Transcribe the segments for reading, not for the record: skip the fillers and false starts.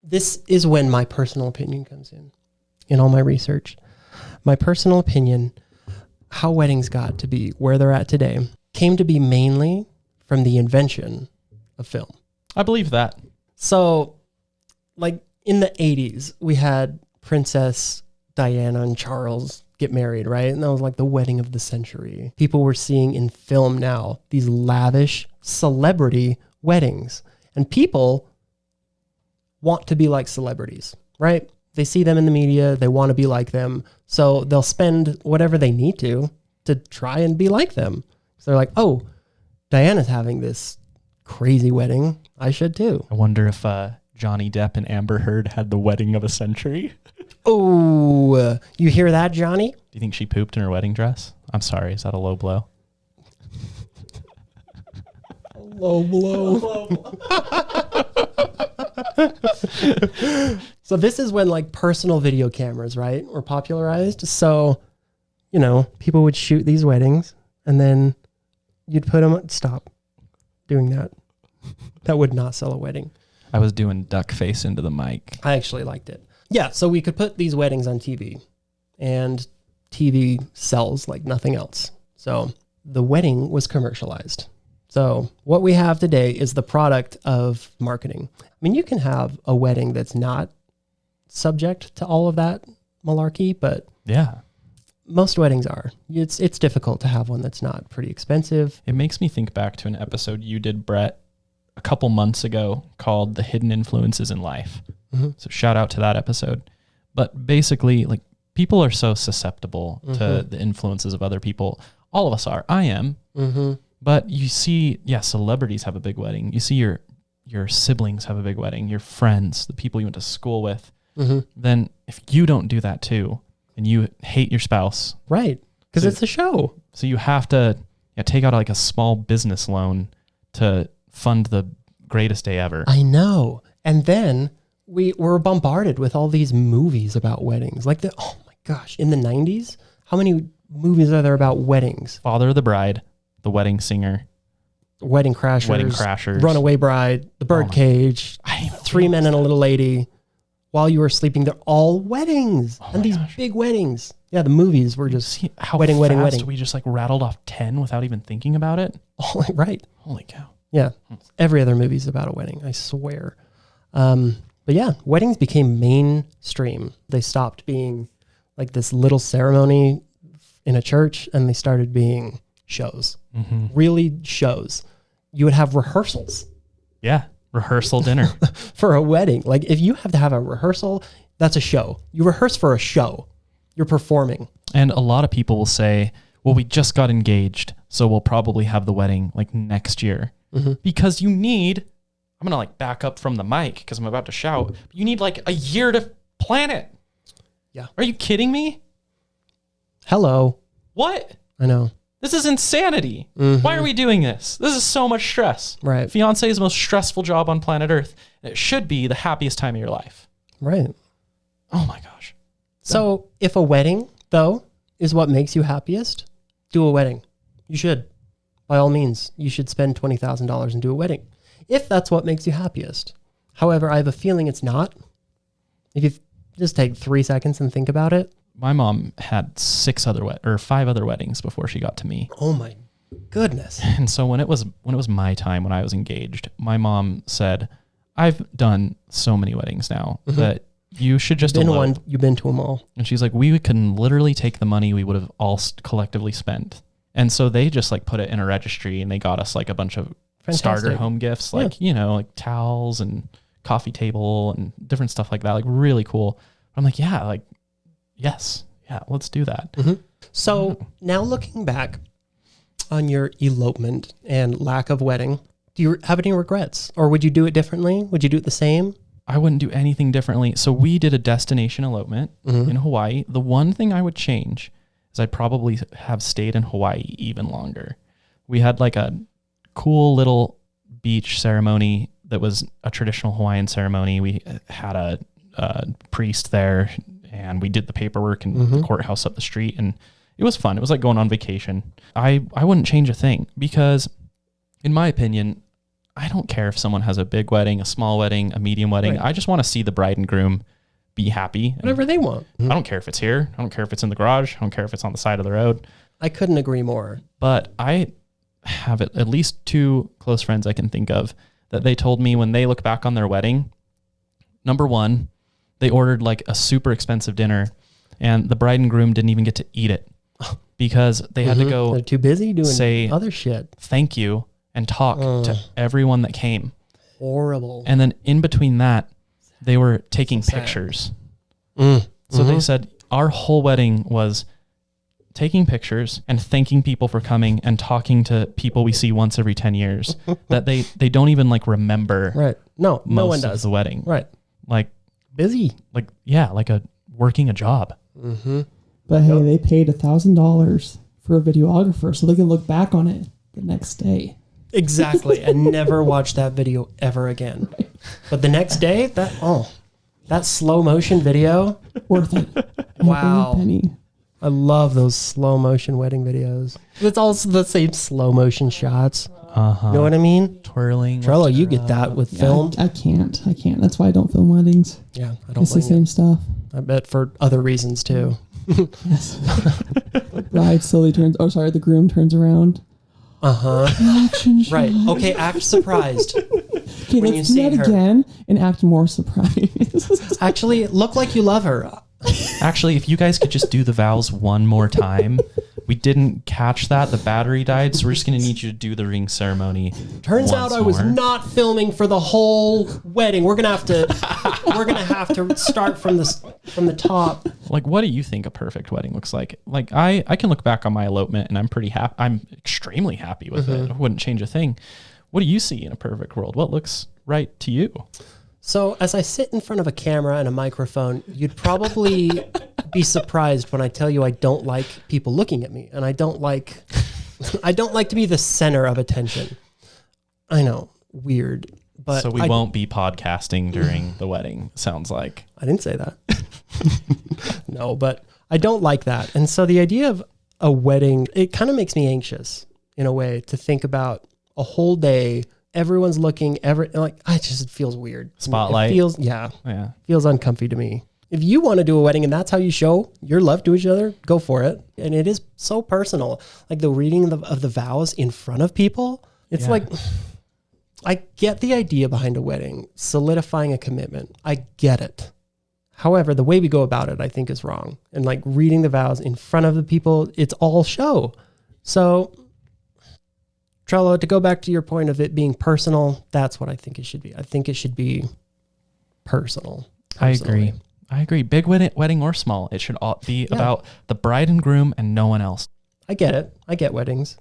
this is when my personal opinion comes in all my research. My personal opinion, how weddings got to be where they're at today, came to be mainly from the invention of film. I believe that. So, like in the 80s, we had Princess Diana and Charles get married, right? And that was like the wedding of the century. People were seeing in film now these lavish celebrity weddings. And people want to be like celebrities, right? They see them in the media, they want to be like them. So they'll spend whatever they need to try and be like them. So they're like, oh, Diana's having this crazy wedding. I should too. I wonder if Johnny Depp and Amber Heard had the wedding of a century. Oh, you hear that, Johnny? Do you think she pooped in her wedding dress? I'm sorry. Is that a low blow? Low blow. So this is when like personal video cameras, right, were popularized. So, you know, people would shoot these weddings and then you'd put them, stop doing that. That would not sell a wedding. I was doing duck face into the mic. I actually liked it. Yeah, so we could put these weddings on TV, and TV sells like nothing else. So the wedding was commercialized. So what we have today is the product of marketing. I mean, you can have a wedding that's not subject to all of that malarkey, but yeah, most weddings are. It's difficult to have one that's not pretty expensive. It makes me think back to an episode you did, Brett, a couple months ago called The Hidden Influences in Life. Mm-hmm. So shout out to that episode. But basically, like, people are so susceptible to the influences of other people. All of us are. I am. Mm-hmm. But you see, celebrities have a big wedding. You see your siblings have a big wedding, your friends, the people you went to school with. Mm-hmm. Then if you don't do that too, and you hate your spouse. Right. Because it's a show. So you have to take out like a small business loan to fund the greatest day ever. I know. And then we were bombarded with all these movies about weddings. Like, oh my gosh, in the 90s, how many movies are there about weddings? Father of the Bride, The Wedding Singer, Wedding Crashers, Runaway Bride, The Birdcage, 3 Men and a Little Lady. While you were sleeping, they're all weddings. And these big weddings. Yeah, the movies were just wedding. We just like rattled off 10 without even thinking about it. Oh, right. Holy cow. Yeah. Every other movie is about a wedding, I swear. But yeah, weddings became mainstream. They stopped being like this little ceremony in a church and they started being shows. Mm-hmm. Really shows. You would have rehearsals. Yeah. Rehearsal dinner. For a wedding. Like if you have to have a rehearsal, that's a show. You rehearse for a show. You're performing. And a lot of people will say, well, we just got engaged, so we'll probably have the wedding like next year. Mm-hmm. Because you need, I'm going to like back up from the mic because I'm about to shout. You need like a year to plan it. Yeah. Are you kidding me? Hello. What? I know. This is insanity. Mm-hmm. Why are we doing this? This is so much stress. Right. Fiancé is the most stressful job on planet Earth. It should be the happiest time of your life. Right. Oh my gosh. So if a wedding, though, is what makes you happiest, do a wedding. You should. By all means, you should spend $20,000 and do a wedding. If that's what makes you happiest. However, I have a feeling it's not. If you just take 3 seconds and think about it. My mom had 5 other weddings before she got to me. Oh my goodness. And so when it was my time, when I was engaged, my mom said, I've done so many weddings now that you should just elope. You've been to them all. And she's like, we can literally take the money we would have all collectively spent. And so they just like put it in a registry and they got us like a bunch of starter home gifts, like, like towels and coffee table and different stuff like that. Like really cool. But I'm like, yes. Yeah, let's do that. Mm-hmm. So now looking back on your elopement and lack of wedding, do you have any regrets? Or would you do it differently? Would you do it the same? I wouldn't do anything differently. So we did a destination elopement in Hawaii. The one thing I would change is I'd probably have stayed in Hawaii even longer. We had like a cool little beach ceremony that was a traditional Hawaiian ceremony. We had a priest there and we did the paperwork in the courthouse up the street and it was fun. It was like going on vacation. I wouldn't change a thing because in my opinion, I don't care if someone has a big wedding, a small wedding, a medium wedding. Right. I just want to see the bride and groom be happy. Whatever they want. I don't care if it's here. I don't care if it's in the garage. I don't care if it's on the side of the road. I couldn't agree more. But I have at least 2 close friends I can think of that they told me when they look back on their wedding, number one, they ordered like a super expensive dinner and the bride and groom didn't even get to eat it because they had to go. They're too busy doing say other shit. Thank you and talk to everyone that came. Horrible. And then in between that, they were taking pictures. So they said our whole wedding was taking pictures and thanking people for coming and talking to people we see once every 10 years that they don't even like remember. Right. No one Most of does. the wedding. Right. Like Busy. like working a job. But hey, they paid $1,000 for a videographer so they can look back on it the next day. Exactly. And never watch that video ever again. Right. But the next day, that slow motion video. Worth it. Wow. Every penny. I love those slow motion wedding videos. It's also the same slow motion shots. You know what I mean? Twirling. Trello, you get that with Yeah, film. I can't. That's why I don't film weddings. Yeah, I don't It's the blame you. same stuff. I bet for other reasons too. Yes. Bride slowly the groom turns around. Action shot. Right. Okay, act surprised. Okay, when you let's do see that her. again and act more surprised. Actually, look like you love her. Actually, if you guys could just do the vows one more time. We didn't catch that. The battery died, so we're just going to need you to do the ring ceremony. Turns out I was not filming for the whole wedding. We're gonna have to start from the top. Like, what do you think a perfect wedding looks like? Like, I can look back on my elopement and I'm pretty happy. I'm extremely happy with it. I wouldn't change a thing. What do you see in a perfect world? What looks right to you? So as I sit in front of a camera and a microphone, you'd probably be surprised when I tell you I don't like people looking at me, and I don't like to be the center of attention. I know, weird, but so we won't be podcasting during the wedding. Sounds like. I didn't say that. No, but I don't like that. And so the idea of a wedding, it kind of makes me anxious in a way to think about a whole day. Everyone's looking, it just feels weird. Spotlight. It feels uncomfy to me. If you want to do a wedding and that's how you show your love to each other, go for it. And it is so personal. Like the reading of the vows in front of people. It's like, I get the idea behind a wedding, solidifying a commitment. I get it. However, the way we go about it, I think is wrong. And like reading the vows in front of the people, it's all show. So Trello, to go back to your point of it being personal, that's what I think it should be. I think it should be personal. Personally. I agree. Big wedding or small, it should all be about the bride and groom and no one else. I get it. I get weddings,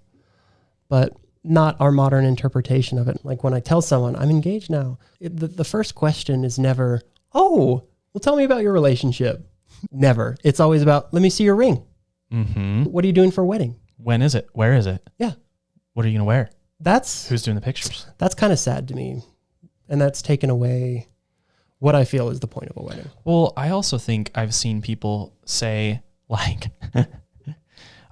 but not our modern interpretation of it. Like when I tell someone I'm engaged now, the first question is never, oh, well, tell me about your relationship. Never. It's always about, let me see your ring. Mm-hmm. What are you doing for a wedding? When is it? Where is it? Yeah. What are you going to wear? Who's doing the pictures? That's kind of sad to me. And that's taken away what I feel is the point of a wedding. Well, I also think I've seen people say like,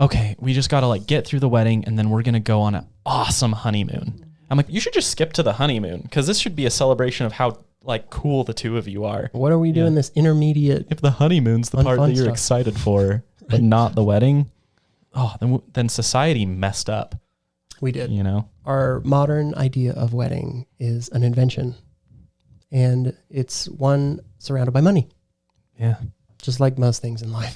okay, we just got to like get through the wedding and then we're going to go on an awesome honeymoon. I'm like, you should just skip to the honeymoon because this should be a celebration of how like cool the two of you are. What are we doing this intermediate? If the honeymoon's the part that you're stuff. excited for, but not the wedding, then society messed up. We did. You know? Our modern idea of wedding is an invention. And it's one surrounded by money. Yeah. Just like most things in life.